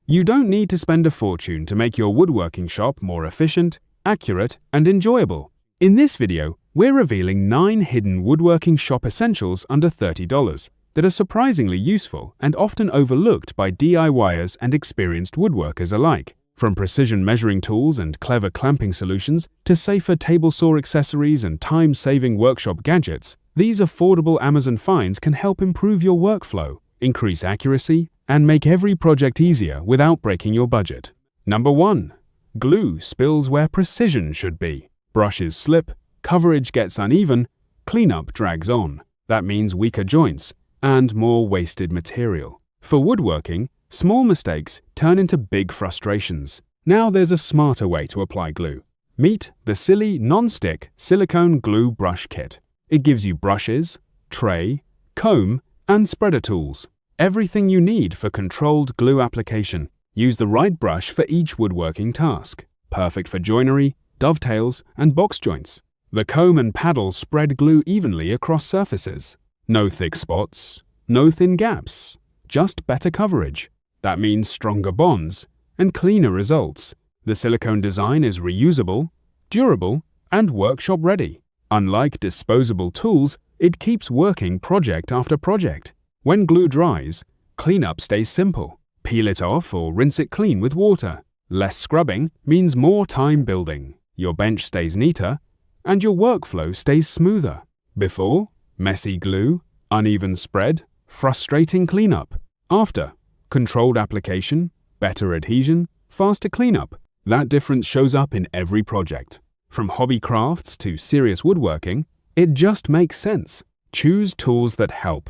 You don't need to spend a fortune to make your woodworking shop more efficient, accurate, and enjoyable. In this video, we're revealing 9 hidden woodworking shop essentials under $30 that are surprisingly useful and often overlooked by DIYers and experienced woodworkers alike. From precision measuring tools and clever clamping solutions to safer table saw accessories and time-saving workshop gadgets, these affordable Amazon finds can help improve your workflow, increase accuracy, and make every project easier without breaking your budget. Number 1. Glue spills where precision should be. Brushes slip, coverage gets uneven, cleanup drags on. That means weaker joints and more wasted material. For woodworking, small mistakes turn into big frustrations. Now there's a smarter way to apply glue. Meet the Sili non-stick silicone glue brush kit. It gives you brushes, tray, comb, and spreader tools. Everything you need for controlled glue application. Use the right brush for each woodworking task. Perfect for joinery, dovetails, and box joints. The comb and paddle spread glue evenly across surfaces. No thick spots, no thin gaps, just better coverage. That means stronger bonds and cleaner results. The silicone design is reusable, durable, and workshop ready. Unlike disposable tools, it keeps working project after project. When glue dries, cleanup stays simple. Peel it off or rinse it clean with water. Less scrubbing means more time building. Your bench stays neater, and your workflow stays smoother. Before, messy glue, uneven spread, frustrating cleanup. After, controlled application, better adhesion, faster cleanup. That difference shows up in every project. From hobby crafts to serious woodworking, it just makes sense. Choose tools that help,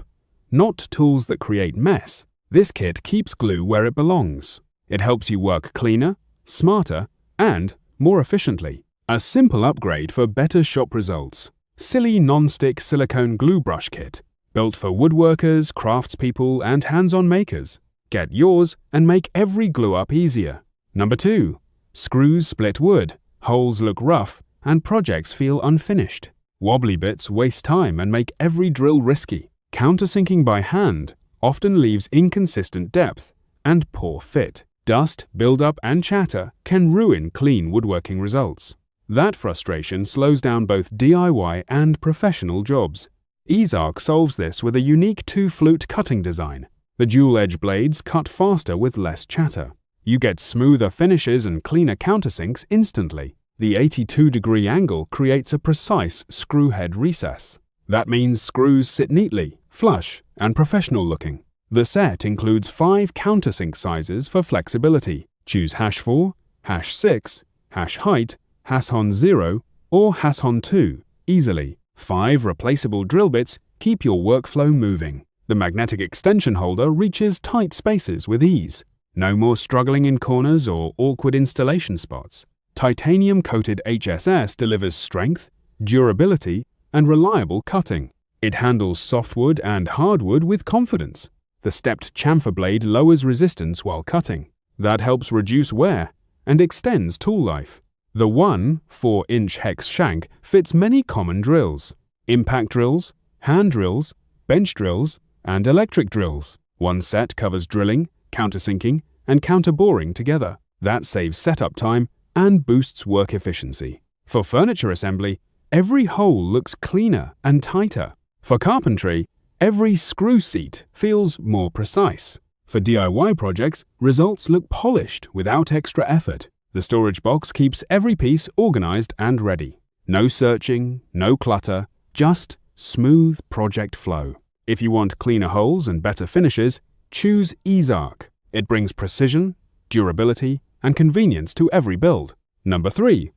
not tools that create mess. This kit keeps glue where it belongs. It helps you work cleaner, smarter, and more efficiently. A simple upgrade for better shop results. Sili non-stick silicone glue brush kit. Built for woodworkers, craftspeople, and hands-on makers. Get yours and make every glue up easier. Number 2. Screws split wood. Holes look rough, and projects feel unfinished. Wobbly bits waste time and make every drill risky. Countersinking by hand often leaves inconsistent depth and poor fit. Dust, buildup, and chatter can ruin clean woodworking results. That frustration slows down both DIY and professional jobs. EZARC solves this with a unique 2-flute cutting design. The dual-edge blades cut faster with less chatter. You get smoother finishes and cleaner countersinks instantly. The 82-degree angle creates a precise screw head recess. That means screws sit neatly, flush, and professional looking. The set includes 5 countersink sizes for flexibility. Choose #4, #6, #height, #0, or #2 easily. 5 replaceable drill bits keep your workflow moving. The magnetic extension holder reaches tight spaces with ease. No more struggling in corners or awkward installation spots. Titanium-coated HSS delivers strength, durability, and reliable cutting. It handles softwood and hardwood with confidence. The stepped chamfer blade lowers resistance while cutting. That helps reduce wear and extends tool life. The 1/4-inch hex shank fits many common drills: impact drills, hand drills, bench drills, and electric drills. One set covers drilling, countersinking, and counterboring together. That saves setup time and boosts work efficiency. For furniture assembly, every hole looks cleaner and tighter. For carpentry, every screw seat feels more precise. For DIY projects, results look polished without extra effort. The storage box keeps every piece organized and ready. No searching, no clutter, just smooth project flow. If you want cleaner holes and better finishes, choose EZARC. It brings precision, durability, and convenience to every build. Number 3.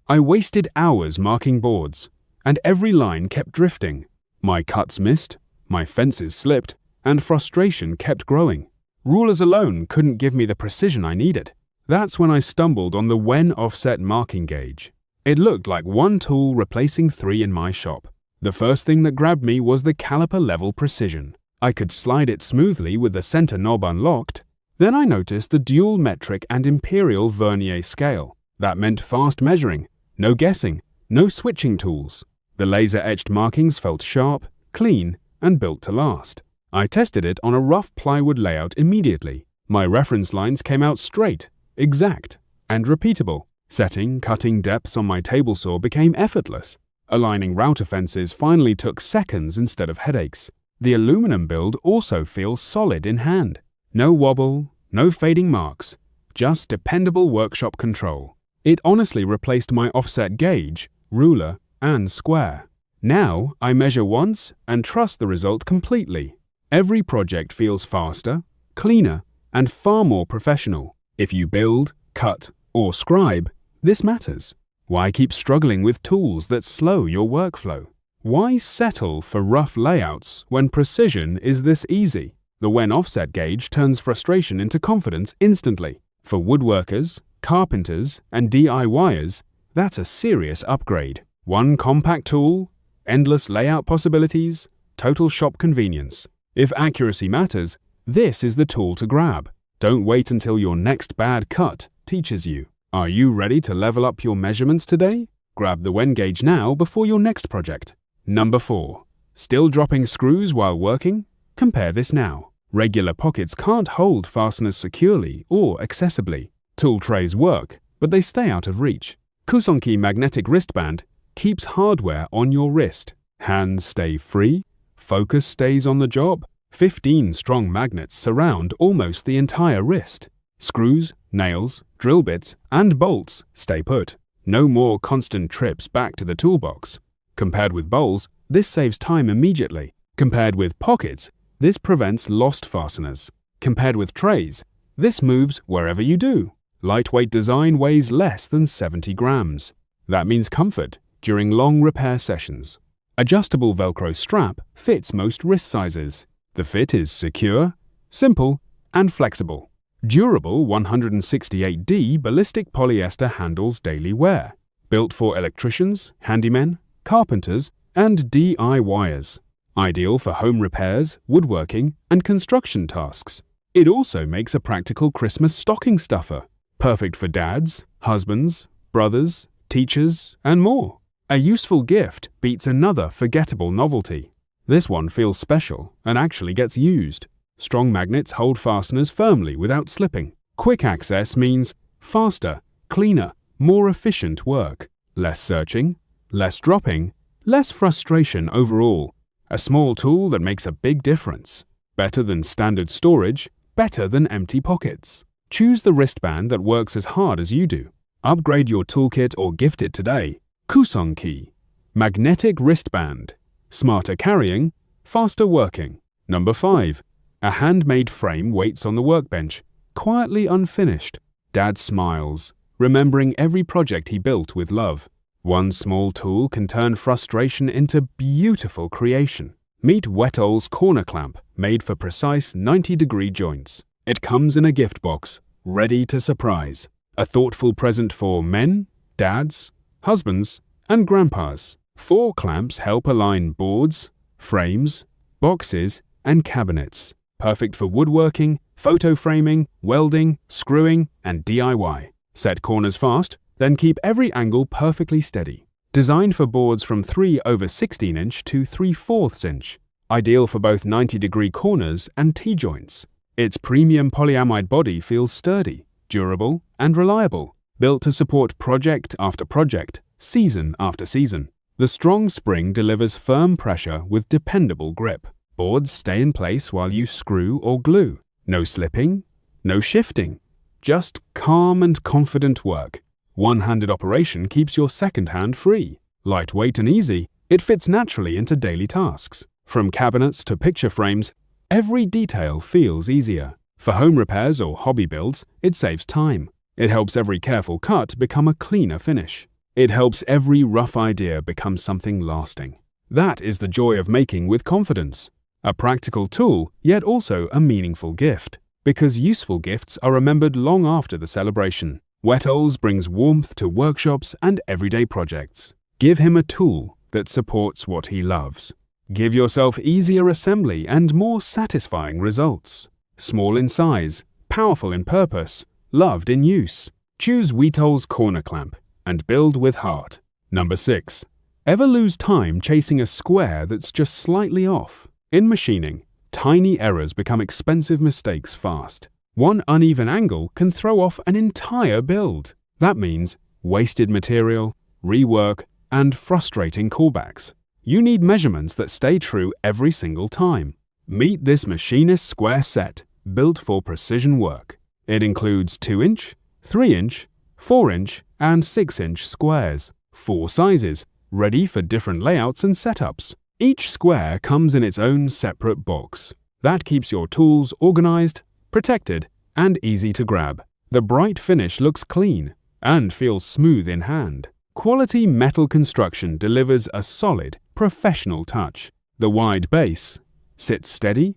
I wasted hours marking boards, and every line kept drifting. My cuts missed, my fences slipped, and frustration kept growing. Rulers alone couldn't give me the precision I needed. That's when I stumbled on the Wen offset marking gauge. It looked like one tool replacing 3 in my shop. The first thing that grabbed me was the caliper level precision. I could slide it smoothly with the center knob unlocked. Then I noticed the dual metric and imperial vernier scale. That meant fast measuring, no guessing, no switching tools. The laser-etched markings felt sharp, clean, and built to last. I tested it on a rough plywood layout immediately. My reference lines came out straight, exact, and repeatable. Setting, cutting depths on my table saw became effortless. Aligning router fences finally took seconds instead of headaches. The aluminum build also feels solid in hand. No wobble, no fading marks, just dependable workshop control. It honestly replaced my offset gauge, ruler, and square. Now I measure once and trust the result completely. Every project feels faster, cleaner, and far more professional. If you build, cut, or scribe, this matters. Why keep struggling with tools that slow your workflow? Why settle for rough layouts when precision is this easy? The When offset gauge turns frustration into confidence instantly. For woodworkers, carpenters, and DIYers, that's a serious upgrade. One compact tool, endless layout possibilities, total shop convenience. If accuracy matters, this is the tool to grab. Don't wait until your next bad cut teaches you. Are you ready to level up your measurements today? Grab the When gauge now before your next project. Number 4. Still dropping screws while working? Compare this now. Regular pockets can't hold fasteners securely or accessibly. Tool trays work, but they stay out of reach. Countersink magnetic wristband keeps hardware on your wrist. Hands stay free. Focus stays on the job. 15 strong magnets surround almost the entire wrist. Screws, nails, drill bits, and bolts stay put. No more constant trips back to the toolbox. Compared with bowls, this saves time immediately. Compared with pockets, this prevents lost fasteners. Compared with trays, this moves wherever you do. Lightweight design weighs less than 70 grams. That means comfort during long repair sessions. Adjustable Velcro strap fits most wrist sizes. The fit is secure, simple, and flexible. Durable 168D ballistic polyester handles daily wear. Built for electricians, handymen, carpenters, and DIYers. Ideal for home repairs, woodworking, and construction tasks. It also makes a practical Christmas stocking stuffer. Perfect for dads, husbands, brothers, teachers, and more. A useful gift beats another forgettable novelty. This one feels special and actually gets used. Strong magnets hold fasteners firmly without slipping. Quick access means faster, cleaner, more efficient work. Less searching, less dropping, less frustration overall. A small tool that makes a big difference. Better than standard storage, better than empty pockets. Choose the wristband that works as hard as you do. Upgrade your toolkit or gift it today. Countersink magnetic wristband. Smarter carrying, faster working. Number 5. A handmade frame waits on the workbench, quietly unfinished. Dad smiles, remembering every project he built with love. One small tool can turn frustration into beautiful creation. Meet WETOLS corner clamp, made for precise 90-degree joints. It comes in a gift box, ready to surprise. A thoughtful present for men, dads, husbands, and grandpas. 4 clamps help align boards, frames, boxes, and cabinets. Perfect for woodworking, photo framing, welding, screwing, and DIY. Set corners fast, then keep every angle perfectly steady. Designed for boards from 3/16 inch to 3/4 inch. Ideal for both 90-degree corners and T-joints. Its premium polyamide body feels sturdy, durable, and reliable. Built to support project after project, season after season. The strong spring delivers firm pressure with dependable grip. Boards stay in place while you screw or glue. No slipping, no shifting. Just calm and confident work. One-handed operation keeps your second hand free. Lightweight and easy, it fits naturally into daily tasks. From cabinets to picture frames, every detail feels easier. For home repairs or hobby builds, it saves time. It helps every careful cut become a cleaner finish. It helps every rough idea become something lasting. That is the joy of making with confidence. A practical tool, yet also a meaningful gift. Because useful gifts are remembered long after the celebration. WETOLS brings warmth to workshops and everyday projects. Give him a tool that supports what he loves. Give yourself easier assembly and more satisfying results. Small in size, powerful in purpose, loved in use. Choose WETOLS corner clamp and build with heart. Number 6. Ever lose time chasing a square that's just slightly off? In machining, tiny errors become expensive mistakes fast. One uneven angle can throw off an entire build. That means wasted material, rework, and frustrating callbacks. You need measurements that stay true every single time. Meet this Machinist square set, built for precision work. It includes 2-inch, 3-inch, 4-inch, and 6-inch squares, 4 sizes, ready for different layouts and setups. Each square comes in its own separate box. That keeps your tools organized, protected, and easy to grab. The bright finish looks clean and feels smooth in hand. Quality metal construction delivers a solid, professional touch. The wide base sits steady,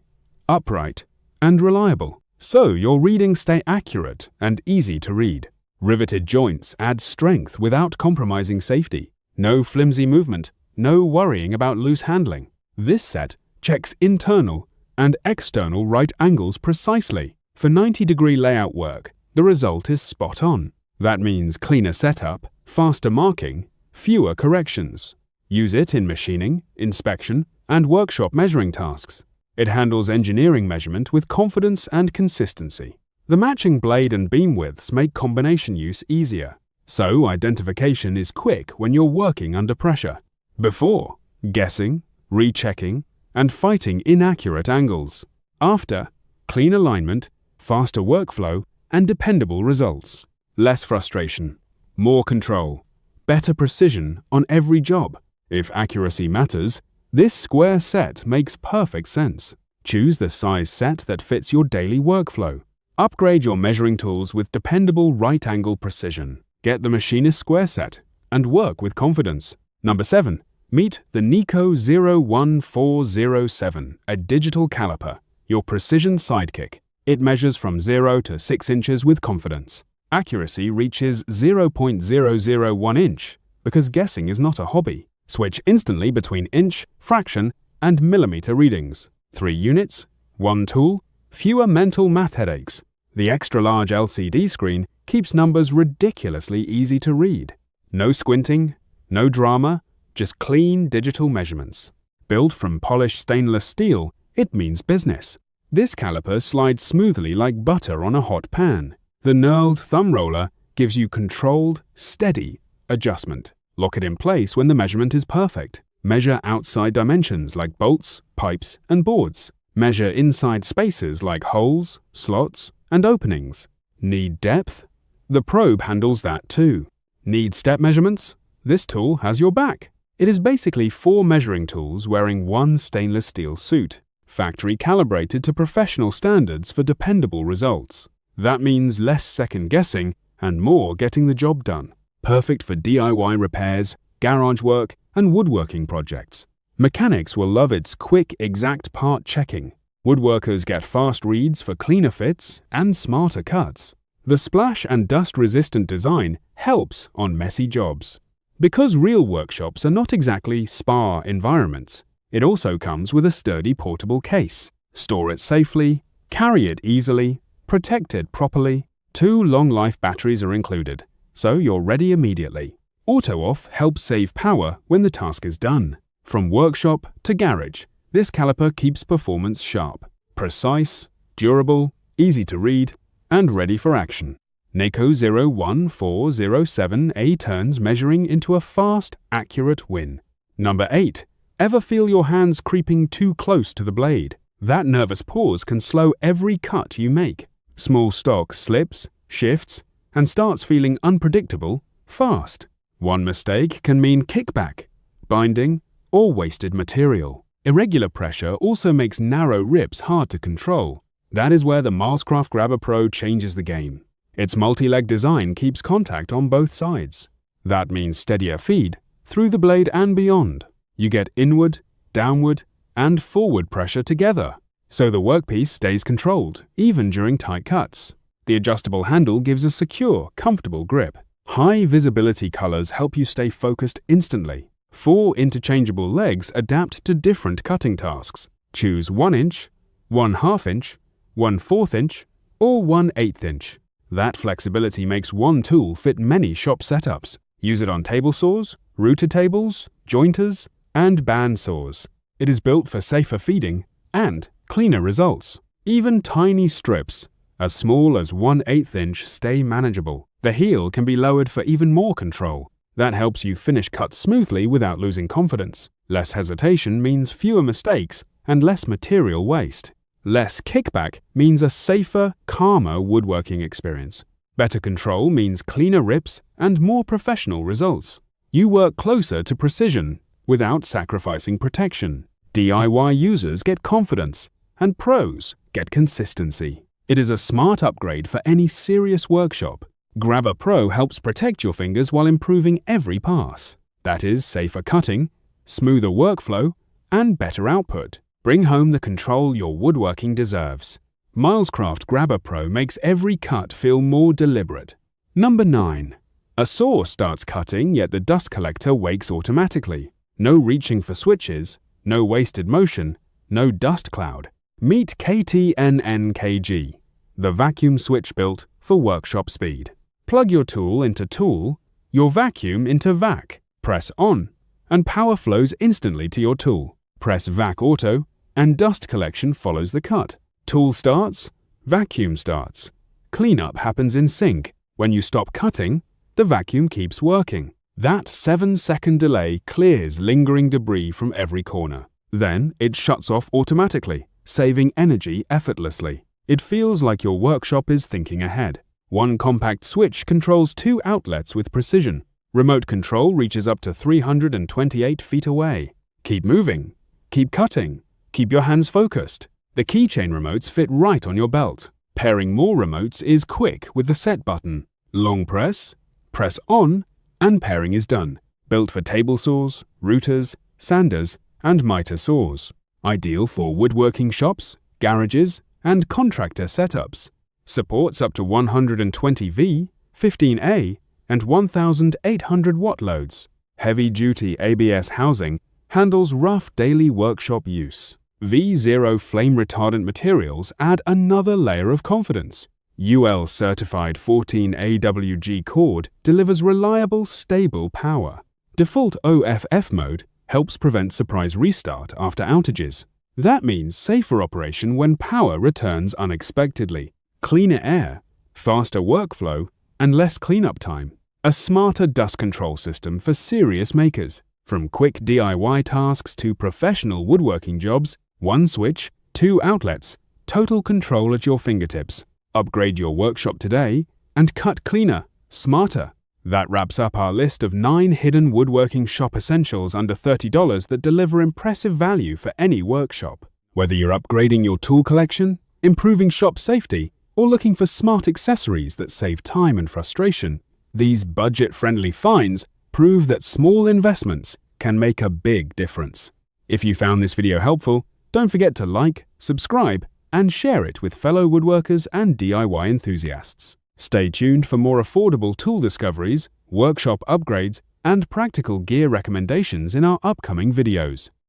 upright, and reliable, so your readings stay accurate and easy to read. Riveted joints add strength without compromising safety. No flimsy movement, no worrying about loose handling. This set checks internal and external right angles precisely. For 90-degree layout work, the result is spot on. That means cleaner setup, faster marking, fewer corrections. Use it in machining, inspection, and workshop measuring tasks. It handles engineering measurement with confidence and consistency. The matching blade and beam widths make combination use easier, so identification is quick when you're working under pressure. Before, guessing, rechecking, and fighting inaccurate angles. After, clean alignment, faster workflow, and dependable results. Less frustration, more control, better precision on every job. If accuracy matters, this square set makes perfect sense. Choose the size set that fits your daily workflow. Upgrade your measuring tools with dependable right-angle precision. Get the Machinist square set and work with confidence. Number 7. Meet the NEIKO 01407, a digital caliper, your precision sidekick. It measures from 0 to 6 inches with confidence. Accuracy reaches 0.001 inch because guessing is not a hobby. Switch instantly between inch, fraction, and millimeter readings. 3 units, 1 tool, fewer mental math headaches. The extra-large LCD screen keeps numbers ridiculously easy to read. No squinting, no drama, just clean digital measurements. Built from polished stainless steel, it means business. This caliper slides smoothly like butter on a hot pan. The knurled thumb roller gives you controlled, steady adjustment. Lock it in place when the measurement is perfect. Measure outside dimensions like bolts, pipes, and boards. Measure inside spaces like holes, slots, and openings. Need depth? The probe handles that too. Need step measurements? This tool has your back. It is basically 4 measuring tools wearing one stainless steel suit, factory calibrated to professional standards for dependable results. That means less second guessing and more getting the job done. Perfect for DIY repairs, garage work, and woodworking projects. Mechanics will love its quick, exact part checking. Woodworkers get fast reads for cleaner fits and smarter cuts. The splash and dust-resistant design helps on messy jobs. Because real workshops are not exactly spa environments, it also comes with a sturdy portable case. Store it safely, carry it easily, protect it properly. 2 long-life batteries are included, so you're ready immediately. Auto-off helps save power when the task is done. From workshop to garage, this caliper keeps performance sharp, precise, durable, easy to read, and ready for action. NEIKO 01407A turns measuring into a fast, accurate win. Number 8. Ever feel your hands creeping too close to the blade? That nervous pause can slow every cut you make. Small stock slips, shifts, and starts feeling unpredictable fast. One mistake can mean kickback, binding, or wasted material. Irregular pressure also makes narrow rips hard to control. That is where the Milescraft GrabberPRO changes the game. Its multi-leg design keeps contact on both sides. That means steadier feed through the blade and beyond. You get inward, downward, and forward pressure together, so the workpiece stays controlled, even during tight cuts. The adjustable handle gives a secure, comfortable grip. High visibility colors help you stay focused instantly. 4 interchangeable legs adapt to different cutting tasks. Choose 1 inch, 1/2 inch, 1/4 inch, or 1/8 inch. That flexibility makes one tool fit many shop setups. Use it on table saws, router tables, jointers, and band saws. It is built for safer feeding and cleaner results. Even tiny strips, As small as 1/8 inch stay manageable. The heel can be lowered for even more control. That helps you finish cuts smoothly without losing confidence. Less hesitation means fewer mistakes and less material waste. Less kickback means a safer, calmer woodworking experience. Better control means cleaner rips and more professional results. You work closer to precision without sacrificing protection. DIY users get confidence, and pros get consistency. It is a smart upgrade for any serious workshop. GrabberPRO helps protect your fingers while improving every pass. That is, safer cutting, smoother workflow, and better output. Bring home the control your woodworking deserves. Milescraft GrabberPRO makes every cut feel more deliberate. Number 9. A saw starts cutting, yet the dust collector wakes automatically. No reaching for switches, no wasted motion, no dust cloud. Meet KTNNKG, the vacuum switch built for workshop speed. Plug your tool into Tool, your vacuum into Vac. Press On, and power flows instantly to your tool. Press Vac Auto, and dust collection follows the cut. Tool starts, vacuum starts. Cleanup happens in sync. When you stop cutting, the vacuum keeps working. That 7-second delay clears lingering debris from every corner. Then it shuts off automatically, saving energy effortlessly. It feels like your workshop is thinking ahead. One compact switch controls 2 outlets with precision. Remote control reaches up to 328 feet away. Keep moving. Keep cutting. Keep your hands focused. The keychain remotes fit right on your belt. Pairing more remotes is quick with the Set button. Long press, press On, and pairing is done. Built for table saws, routers, sanders, and miter saws. Ideal for woodworking shops, garages, and contractor setups. Supports up to 120V, 15A, and 1800 watt loads. Heavy-duty ABS housing handles rough daily workshop use. V0 flame retardant materials add another layer of confidence. UL certified 14 AWG cord delivers reliable, stable power. Default OFF mode helps prevent surprise restart after outages. That means safer operation when power returns unexpectedly. Cleaner air, faster workflow, and less cleanup time. A smarter dust control system for serious makers. From quick DIY tasks to professional woodworking jobs, one switch, 2 outlets, total control at your fingertips. Upgrade your workshop today and cut cleaner, smarter. That wraps up our list of 9 hidden woodworking shop essentials under $30 that deliver impressive value for any workshop. Whether you're upgrading your tool collection, improving shop safety, or looking for smart accessories that save time and frustration, these budget-friendly finds prove that small investments can make a big difference. If you found this video helpful, don't forget to like, subscribe, and share it with fellow woodworkers and DIY enthusiasts. Stay tuned for more affordable tool discoveries, workshop upgrades, and practical gear recommendations in our upcoming videos.